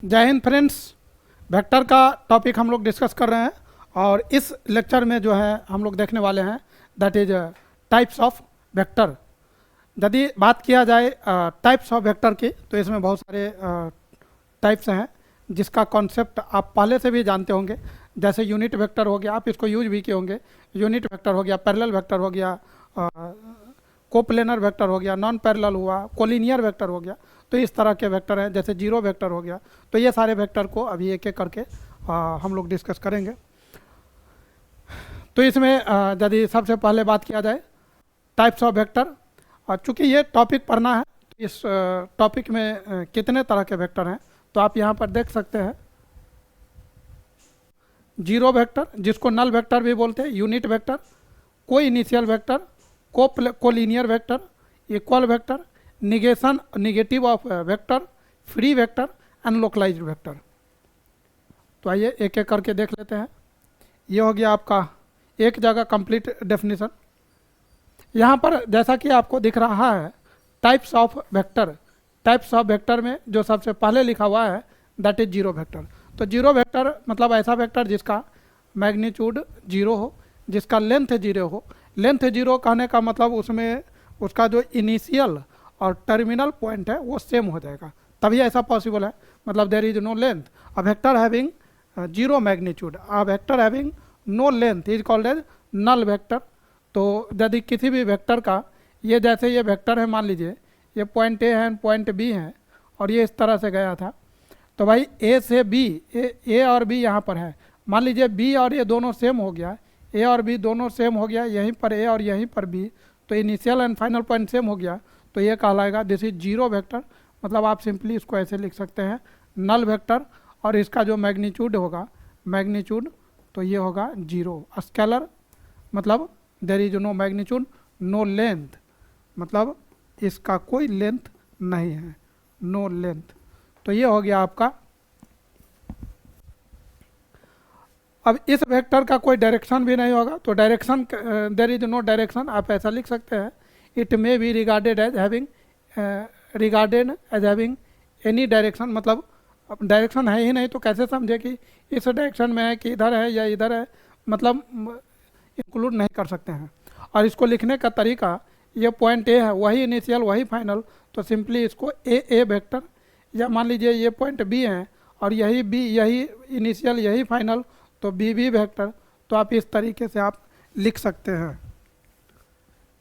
जय Hind friends. Vector का topic हम लोग डिस्कस कर रहे हैं और इस लेक्चर में जो है हम लोग देखने वाले हैं that is types of vector. यदि बात किया जाए टाइप्स ऑफ वेक्टर की तो इसमें बहुत सारे टाइप्स हैं जिसका कॉन्सेप्ट आप पहले से भी जानते होंगे। जैसे यूनिट वेक्टर हो गया, आप इसको यूज भी किए होंगे। यूनिट वेक्टर हो गया, पैरेलल वेक्टर हो गया, कोप्लेनर वेक्टर हो गया, नॉन पैरेलल हुआ, कोलिनियर वेक्टर हो गया। तो इस तरह के वेक्टर हैं, जैसे जीरो वेक्टर हो गया। तो ये सारे वेक्टर को अभी एक एक करके हम लोग डिस्कस करेंगे। तो इसमें यदि सबसे पहले बात किया जाए टाइप्स ऑफ वेक्टर, और चूंकि ये टॉपिक पढ़ना है तो इस टॉपिक में कितने तरह के वेक्टर हैं तो आप यहाँ पर देख सकते हैं। जीरो वेक्टर, जिसको नल वेक्टर भी बोलते हैं, यूनिट वेक्टर, को initial vector, collinear vector, equal vector, negation negative of vector, free vector and localised vector. तो आइए एक एक करके देख लेते हैं। ये हो गया आपका एक जगह कंप्लीट डेफिनेशन। यहाँ पर जैसा कि आपको दिख रहा है types of vector. Types of vector में जो सबसे पहले लिखा हुआ है दैट इज जीरो वेक्टर। तो जीरो वेक्टर मतलब ऐसा वेक्टर जिसका मैग्नीट्यूड जीरो हो, जिसका लेंथ जीरो हो। लेंथ जीरो कहने का मतलब उसमें उसका जो इनिशियल और टर्मिनल पॉइंट है वो सेम हो जाएगा, तभी ऐसा पॉसिबल है। मतलब there is no length, a vector having zero magnitude, a vector having no length is called as null vector. तो यदि किसी भी वेक्टर का ये जैसे ये वेक्टर है, मान लीजिए ये पॉइंट ए है, पॉइंट बी है और ये इस तरह से गया था, तो भाई ए से बी, ए और बी यहाँ पर है। मान लीजिए बी और ये दोनों सेम हो गया, ए और बी दोनों सेम हो गया, यहीं पर ए और यहीं पर बी, तो initial and final point same हो गया, तो ये कहलाएगा दिस इज जीरो वेक्टर। मतलब आप सिंपली इसको ऐसे लिख सकते हैं नल वेक्टर, और इसका जो मैग्नीट्यूड होगा मैग्नीट्यूड तो ये होगा जीरो। स्केलर मतलब there is no magnitude no length, मतलब इसका कोई लेंथ नहीं है, नो लेंथ। तो ये हो गया आपका। अब इस वेक्टर का कोई डायरेक्शन भी नहीं होगा, तो direction there is no direction, आप ऐसा लिख सकते हैं it may be regarded as having any direction. मतलब डायरेक्शन है ही नहीं तो कैसे समझे कि इस डायरेक्शन में है कि इधर है या इधर है, मतलब इंक्लूड नहीं कर सकते हैं। और इसको लिखने का तरीका, ये पॉइंट ए है वही इनिशियल वही फाइनल, तो सिंपली इसको ए वेक्टर, या मान लीजिए ये पॉइंट बी है और यही बी यही इनिशियल यही फाइनल, तो बी वेक्टर। तो आप इस तरीके से आप लिख सकते हैं।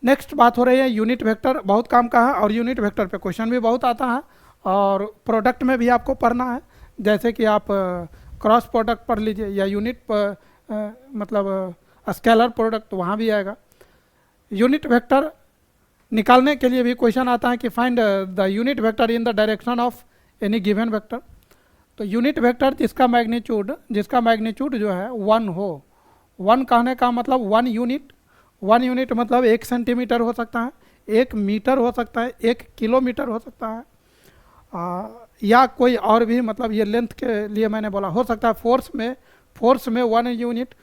नेक्स्ट बात हो रही है यूनिट वेक्टर, बहुत काम का है और यूनिट वेक्टर पे क्वेश्चन भी बहुत आता है और प्रोडक्ट में भी आपको पढ़ना है। जैसे कि आप क्रॉस प्रोडक्ट पढ़ लीजिए या यूनिट मतलब स्केलर प्रोडक्ट, तो वहाँ भी आएगा। यूनिट वेक्टर निकालने के लिए भी क्वेश्चन आता है कि find the unit vector in the direction of any given vector. तो यूनिट वेक्टर जिसका मैग्नीट्यूड जो है वन हो। वन कहने का मतलब वन यूनिट मतलब 1 सेंटीमीटर हो सकता है, 1 मीटर हो सकता है, 1 किलोमीटर हो सकता है, या कोई और भी, मतलब ये लेंथ के लिए मैंने बोला हो सकता है। फोर्स में 1 यूनिट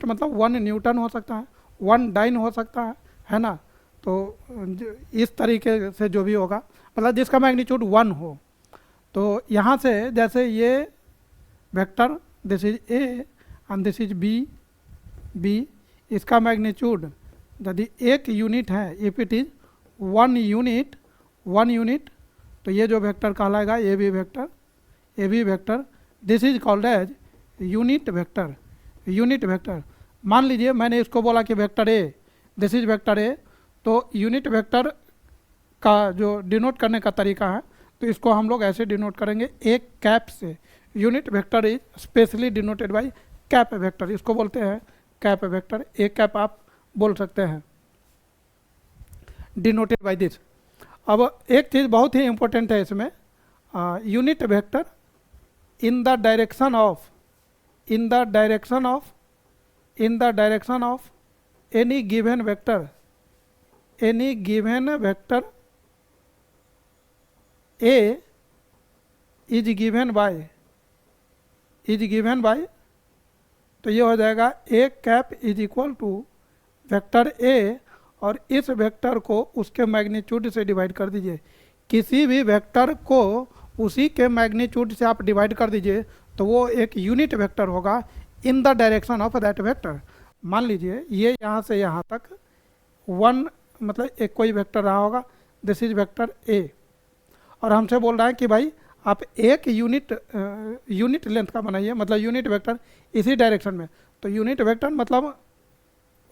मतलब 1 न्यूटन हो सकता है, 1 डाइन हो सकता है ना। तो इस तरीके से जो भी होगा, मतलब जिसका मैग्नीट्यूड 1 हो। तो यहाँ से जैसे ये vector this is A and this is B, इसका मैग्नीट्यूड यदि 1 यूनिट है, इफ इट इज 1 यूनिट, तो ये जो वेक्टर कहलाएगा A B vector. This is called as unit vector. मान लीजिए मैंने इसको बोला कि vector A, this is vector A, तो यूनिट वेक्टर का जो डिनोट करने का तरीका है तो इसको हम लोग ऐसे डिनोट करेंगे एक कैप से। Unit vector is specially denoted by cap vector, इसको बोलते हैं कैप वेक्टर। एक कैप आप बोल सकते हैं, डिनोटेड बाय दिस। अब एक चीज़ बहुत ही इंपॉर्टेंट है इसमें, unit vector in the direction of any given vector A is given by, तो ये हो जाएगा A cap is equal to vector A, और इस वेक्टर को उसके मैग्नीट्यूड से डिवाइड कर दीजिए। किसी भी वेक्टर को उसी के मैग्नीट्यूड से आप डिवाइड कर दीजिए तो वो एक यूनिट वेक्टर होगा इन the direction of that vector. मान लीजिए ये यहाँ से यहाँ तक वन मतलब एक कोई वेक्टर रहा होगा, दिस इज वेक्टर ए, और हमसे बोल रहा है कि भाई आप एक यूनिट लेंथ का बनाइए, मतलब यूनिट वेक्टर इसी डायरेक्शन में। तो यूनिट वेक्टर मतलब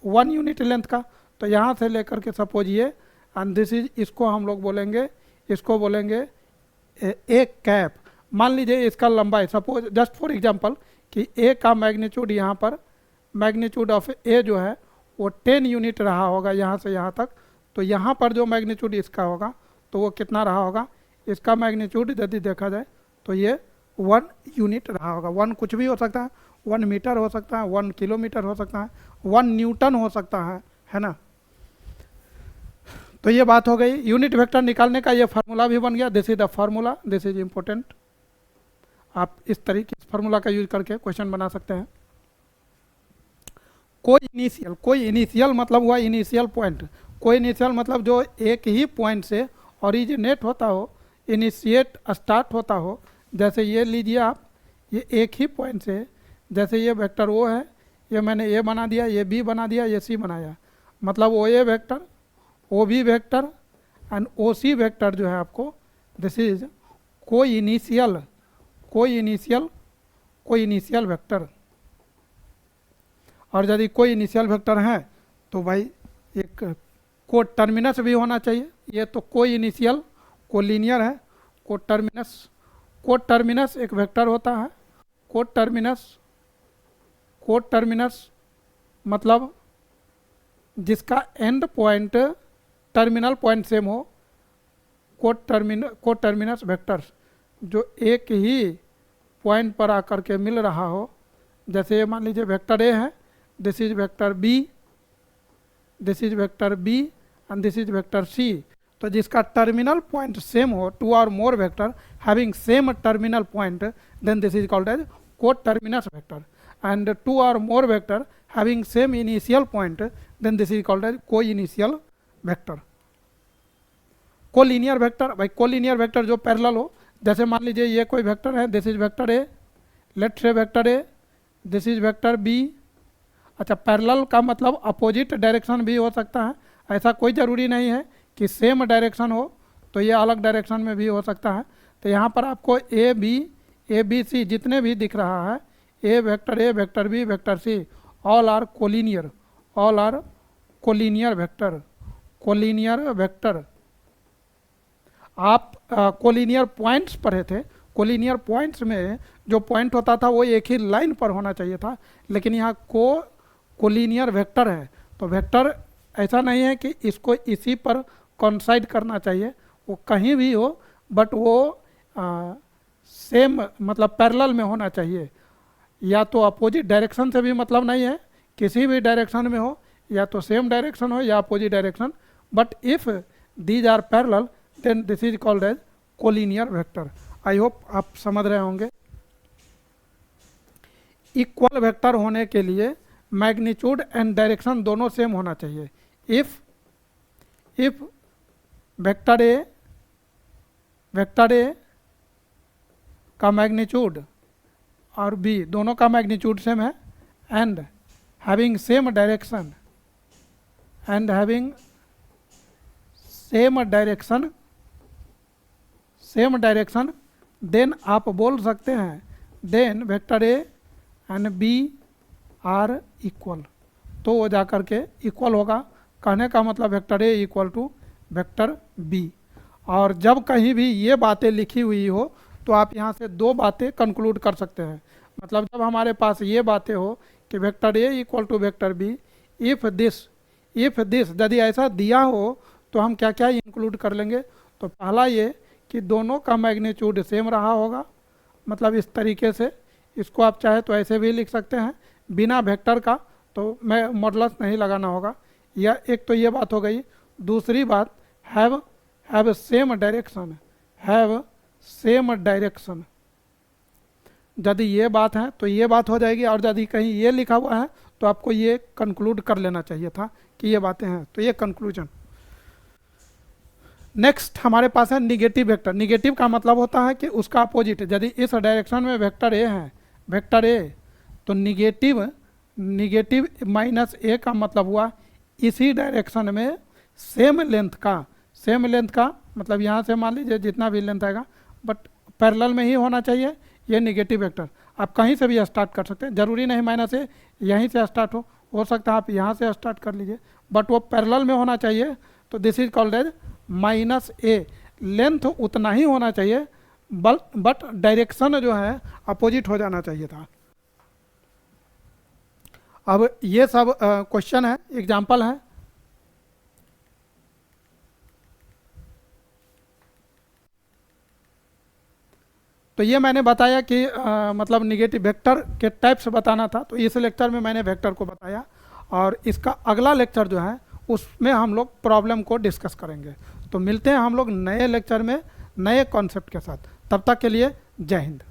1 यूनिट लेंथ का। तो यहाँ से लेकर के सपोज ये एंड दिस इज, इसको हम लोग बोलेंगे, इसको बोलेंगे एक कैप। मान लीजिए इसका लंबाई सपोज जस्ट फॉर एग्जांपल कि ए का मैग्नीट्यूड यहाँ पर, मैग्नीट्यूड ऑफ ए जो है वो 10 यूनिट रहा होगा यहाँ से यहाँ तक। तो यहाँ पर जो मैग्नीट्यूड इसका होगा तो वो कितना रहा होगा, इसका मैग्नीट्यूड यदि देखा जाए तो ये 1 यूनिट रहा होगा। 1 कुछ भी हो सकता है, 1 मीटर हो सकता है, 1 किलोमीटर हो सकता है, 1 न्यूटन हो सकता है ना। तो ये बात हो गई यूनिट वेक्टर निकालने का। ये फार्मूला भी बन गया, this is the formula, this is important. आप इस तरीके इस फार्मूला का यूज करके क्वेश्चन बना सकते हैं। कोई इनिशियल मतलब हुआ इनिशियल पॉइंट। कोई इनिशियल मतलब जो एक ही पॉइंट से ओरिजिनेट होता हो, इनिशिएट स्टार्ट होता हो। जैसे ये लीजिए आप, ये एक ही पॉइंट से, जैसे ये वेक्टर ओ है, ये मैंने ए बना दिया, ये बी बना दिया, ये सी बनाया, मतलब O A vector, O B vector and O C vector जो है आपको, दिस इज कोई इनिशियल वेक्टर। और यदि कोई इनिशियल वेक्टर है तो भाई एक को टर्मिनस भी होना चाहिए। ये तो कोई इनिशियल को लीनियर है, को टर्मिनस एक वेक्टर होता है। को टर्मिनस मतलब जिसका and point terminal point same हो। को टर्मिनस वेक्टर्स जो एक ही पॉइंट पर आकर के मिल रहा हो। जैसे ये मान लीजिए वेक्टर ए है, this is vector B, this is vector B and this is vector C. तो जिसका टर्मिनल पॉइंट सेम हो, 2 और more vector having same terminal point, then this is called as coterminus vector. And 2 और more vector having same initial point, then this is called as को initial vector. Collinear vector, भाई collinear vector जो parallel हो। जैसे मान लीजिए ये कोई वेक्टर है, this is vector A, let's say vector A, this is vector B. अच्छा, पैरेलल का मतलब अपोजिट डायरेक्शन भी हो सकता है, ऐसा कोई ज़रूरी नहीं है कि सेम डायरेक्शन हो, तो ये अलग डायरेक्शन में भी हो सकता है। तो यहाँ पर आपको ए बी सी जितने भी दिख रहा है, A vector B vector C, all are collinear vector. आप कोलिनियर पॉइंट्स पढ़े थे, कोलिनियर पॉइंट्स में जो पॉइंट होता था वो एक ही लाइन पर होना चाहिए था, लेकिन यहाँ कोलिनियर वेक्टर है। तो वेक्टर ऐसा नहीं है कि इसको इसी पर कॉन्साइड करना चाहिए, वो कहीं भी हो, बट वो सेम मतलब पैरेलल में होना चाहिए। या तो अपोजिट डायरेक्शन से भी मतलब नहीं है, किसी भी डायरेक्शन में हो, या तो सेम डायरेक्शन हो या opposite direction, but if these are parallel then this is called as collinear vector. I hope आप समझ रहे होंगे। इक्वल वेक्टर होने के लिए मैग्नीट्यूड एंड डायरेक्शन दोनों सेम होना चाहिए। इफ वेक्टर ए का मैग्नीट्यूड और बी दोनों का मैग्नीट्यूड सेम है, and having same direction, then आप बोल सकते हैं then vector A and B are equal. तो वो जा कर के इक्वल होगा। कहने का मतलब vector A equal to vector B. और जब कहीं भी ये बातें लिखी हुई हो तो आप यहाँ से 2 बातें कंक्लूड कर सकते हैं। मतलब जब हमारे पास ये बातें हो कि vector A equal to vector B, if this यदि ऐसा दिया हो तो हम क्या क्या इंक्लूड कर लेंगे। तो पहला ये कि दोनों का मैग्नीट्यूड सेम रहा होगा, मतलब इस तरीके से। इसको आप चाहे तो ऐसे भी लिख सकते हैं बिना वेक्टर का, तो मैं मॉडुलस नहीं लगाना होगा। या एक तो ये बात हो गई। दूसरी बात हैव सेम डायरेक्शन। यदि ये बात है तो ये बात हो जाएगी, और यदि कहीं ये लिखा हुआ है तो आपको ये कंक्लूड कर लेना चाहिए था कि ये बातें हैं। तो ये कंक्लूजन। नेक्स्ट हमारे पास है निगेटिव वेक्टर। निगेटिव का मतलब होता है कि उसका अपोजिट। यदि इस डायरेक्शन में वेक्टर ए है, वेक्टर ए, तो निगेटिव निगेटिव माइनस ए का मतलब हुआ इसी डायरेक्शन में सेम लेंथ का मतलब यहाँ से मान लीजिए जितना भी लेंथ आएगा बट पैरेलल में ही होना चाहिए। ये निगेटिव वेक्टर आप कहीं से भी स्टार्ट कर सकते हैं, जरूरी नहीं माइनस ए यहीं से स्टार्ट हो सकता है आप यहाँ से स्टार्ट कर लीजिए, बट वो पैरेलल में होना चाहिए। तो this is called as minus A. Length उतना ही होना चाहिए बट डायरेक्शन जो है अपोजिट हो जाना चाहिए था। अब ये सब क्वेश्चन है, एग्जाम्पल है। तो ये मैंने बताया कि मतलब निगेटिव वेक्टर के टाइप्स बताना था, तो इस लेक्चर में मैंने वेक्टर को बताया और इसका अगला लेक्चर जो है उसमें हम लोग प्रॉब्लम को डिस्कस करेंगे। तो मिलते हैं हम लोग नए लेक्चर में नए कॉन्सेप्ट के साथ, तब तक के लिए जय हिंद।